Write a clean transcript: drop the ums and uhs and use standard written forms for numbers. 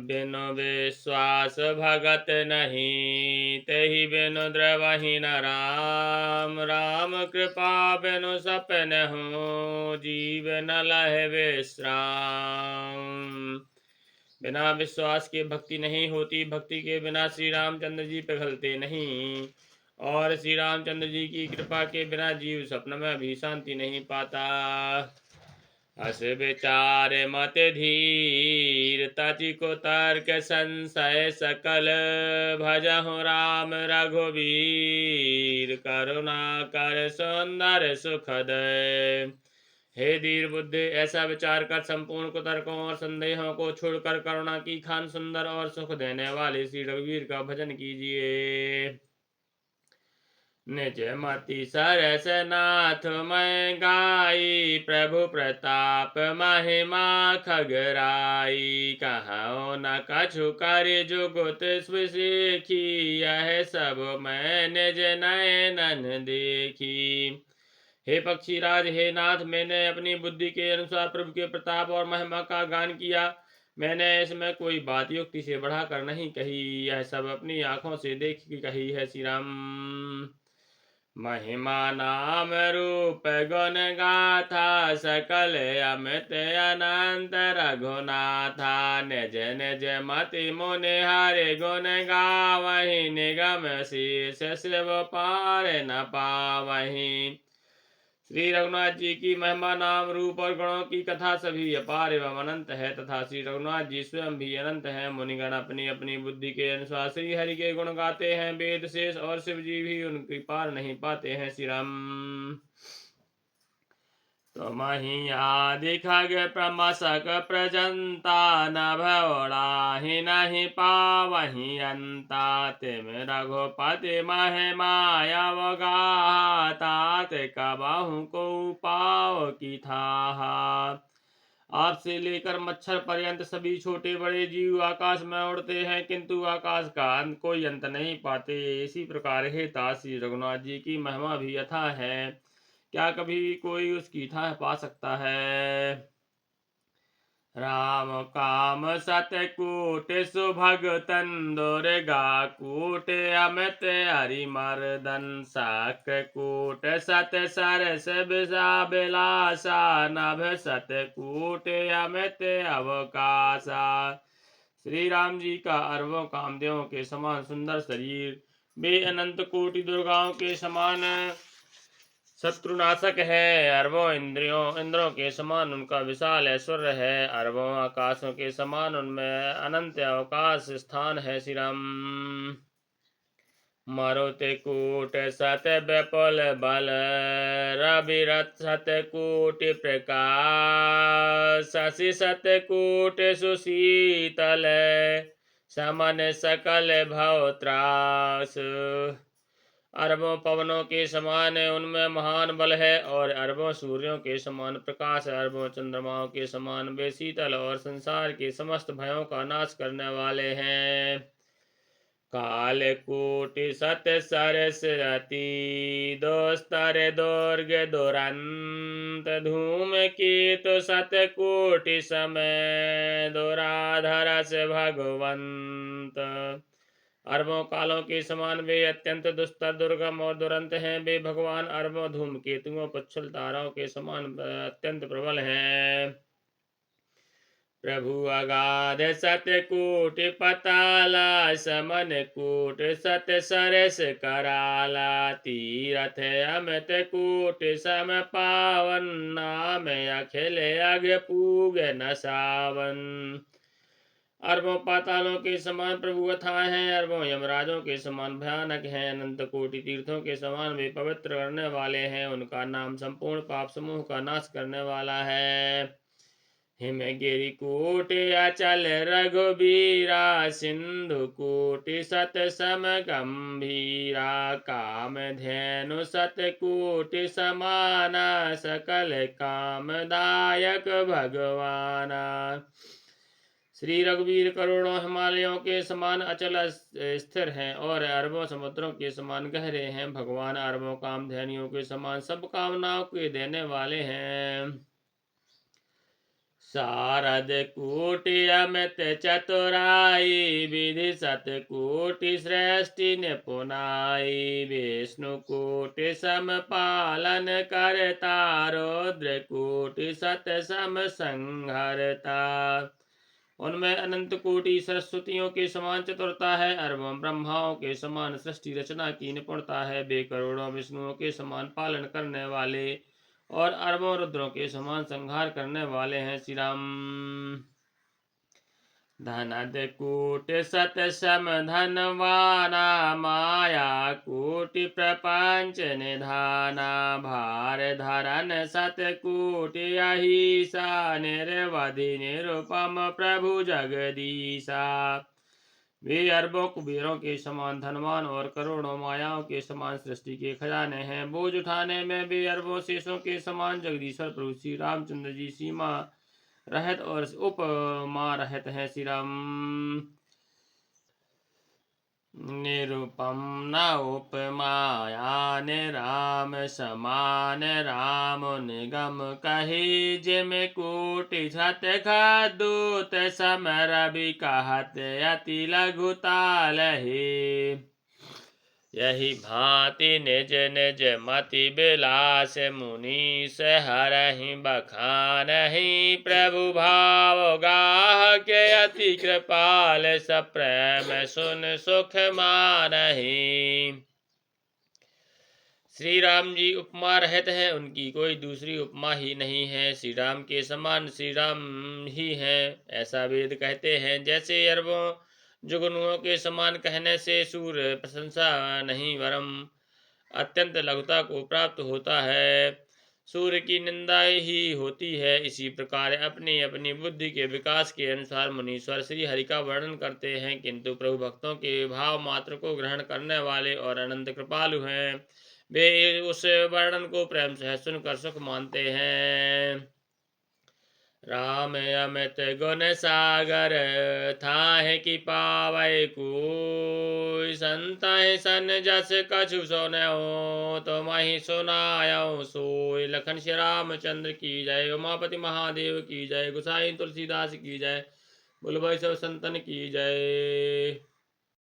बिनु विश्वास भगत नहीं, तेहि बिनु द्रवहि न राम। राम कृपा बिनु सपन हो, जीव न लहे विश्राम। बिना विश्वास के भक्ति नहीं होती, भक्ति के बिना श्री रामचंद्र जी पिघलते नहीं, और श्री रामचंद्र जी की कृपा के बिना जीव स्वप्न में भी शांति नहीं पाता। अस विचार मत धीर, तति को तर्क संशय सकल। भजहु राम रघुवीर, करुणा कर सुंदर सुखद। हे धीर बुद्धि, ऐसा विचार कर संपूर्ण कुतर्कों और संदेहों को छोड़कर करुणा की खान सुंदर और सुख देने वाले श्री रघुवीर का भजन कीजिए। निज मति सरस नाथ मैं गाई, प्रभु प्रताप महिमा खगराई। कहो न कछु कर जुगुत सीखी, यह सब मैं निज नयनन देखी। हे पक्षीराज, हे नाथ, मैंने अपनी बुद्धि के अनुसार प्रभु के प्रताप और महिमा का गान किया। मैंने इसमें कोई बात युक्ति से बढ़ाकर नहीं कही, यह सब अपनी आंखों से देख के कही है। श्री राम। महिमा नाम रूप गुण गाथा, सकल अमित अनंत रघुनाथा। निज निज मति मुनि हरि गुण गावहि, निगम शीर्ष शिव पार न पावहि। श्री रघुनाथ जी की महिमा नाम रूप और गुणों की कथा सभी अपार एवं अनंत है, तथा श्री रघुनाथ जी स्वयं भी अनंत हैं। मुनिगण अपनी अपनी बुद्धि के अनुसार श्री हरि के गुण गाते हैं। वेद शेष और शिव जी भी उनकी पार नहीं पाते हैं। श्री राम। तुमहि आदि खग प्रमसक प्रजंता, नभ ओढ़ाहि नहीं पावहि अंता। तिम रघुपति महिमा अवगाहा, तात कबहु को पाव की थाहा। आपसे लेकर मच्छर पर्यंत सभी छोटे बड़े जीव आकाश में उड़ते हैं, किंतु आकाश का कोई अंत नहीं पाते। इसी प्रकार हे तात, श्री रघुनाथ जी की महिमा भी अथाह है, क्या कभी कोई उसकी थाह पा सकता है। राम काम सतकूट सुभगतन, दुर्गा कूट अमित हरिमर्दन। शक्रकूट सत सरस विलासा, नभ सतकूट अमित अवकाशा। श्री राम जी का अरबों कामदेवों के समान सुंदर शरीर, वे अनंत कोटि दुर्गाओं के समान शत्रुनाशक है। अरबों इंद्रों के समान उनका विशाल ऐश्वर्य है। अरबों आकाशों के समान उनमें अनंत अवकाश स्थान है। श्री राम। मारुति कूट सत विपुल बल, रविरथ सत कूटि प्रकाश। शशि सत कूट सुशीतल, समन सकल भव त्रास। अरबों पवनों के समान उनमें महान बल है, और अरबों सूर्यों के समान प्रकाश। अरबों चंद्रमाओं के समान वे शीतल और संसार के समस्त भयों का नाश करने वाले हैं। कालकूटि सत सरस रति, दोस्तर दुर्ग दुरंत। धूमकेतु सत कोटि समय, दुराधरस भगवंत। अरबों कालों के समान वे अत्यंत दुस्तर दुर्गम और दुरंत हैं। वे भगवान अरबों धूमकेतुओं पुच्छल ताराओं के समान अत्यंत प्रबल हैं। प्रभु अगाध सत कूट पताला, समन कूट सत सरस कराला। तीरथ अमित कूट सम पावन, नाम अखिल अग पूग न सावन। अरबों पातालों के समान प्रभु अथाह हैं, अरबों यमराजों के समान भयानक हैं। अनंत कोटि तीर्थों के समान वे पवित्र करने वाले हैं। उनका नाम संपूर्ण पाप समूह का नाश करने वाला है। हिमगिरि कूट अचल रघुबीरा, सिंधु कूट सत सम गंभीरा। कामधेनु सत कूट समाना, सकल कामदायक भगवाना। श्री रघुवीर करोड़ों हिमालयों के समान अचल स्थिर हैं, और अरबों समुद्रों के समान गहरे हैं। भगवान अरबों कामधेनुओं के समान सब कामनाओं के देने वाले हैं। शारद कोटि अमित चतुराई विधि सतकोटि सृष्टि निपुणाई विष्णु कोटि सम पालन करता रुद्र कोटि सत सम संहरता। उनमें अनंत कोटि सरस्वतियों के समान चतुरता है, अरबों ब्रह्माओं के समान सृष्टि रचना की निपुणता है। वे करोड़ों विष्णुओं के समान पालन करने वाले और अरबों रुद्रों के समान संहार करने वाले हैं। श्री राम। धनद कोटि सत सम धनवाना माया कोटि प्रपंच निधाना भार धरन सत कोटि अहिसा निर्वधि निरुपम प्रभु जगदीशा। वे अरबों कुबेरों के समान धनवान और करोड़ों मायाओं के समान सृष्टि के खजाने हैं। बोझ उठाने में वे अरबों शेषों के समान जगदीश्वर प्रभु श्री रामचंद्र जी सीमा रहत और उपमा रहत है। श्री राम। निरुपम न उपमाया निराम समान राम निगम कही जिम कोटि छत खदूत समर भी कहत अति लघुताल हे। यही भांति निज निज मति विलास मुनीस हरहि बखानहि प्रभु भाव गाह के अति कृपाल सप्रेम सुन सुख मानहि। श्री राम जी उपमा रहत है, उनकी कोई दूसरी उपमा ही नहीं है। श्री राम के समान श्री राम ही हैं, ऐसा वेद कहते हैं। जैसे अरबों जुगनुओं के समान कहने से सूर्य प्रशंसा नहीं वरम अत्यंत लघुता को प्राप्त होता है, सूर्य की निंदा ही होती है। इसी प्रकार अपनी अपनी बुद्धि के विकास के अनुसार मुनीश्वर श्री हरि का वर्णन करते हैं, किंतु प्रभु भक्तों के भाव मात्र को ग्रहण करने वाले और अनंत कृपालु हैं। वे उस वर्णन को प्रेम से सुनकर सुख मानते हैं। राम अमित गुण सागर थाहे कि पावै कोई संतहि सन जस कछु सुनयो तुमहि सुनायो सोय। लखन श्री रामचंद्र की जय, उमापति महादेव की जय, गोसाई तुलसीदास की जय, बोल भाई सब संतन की जय।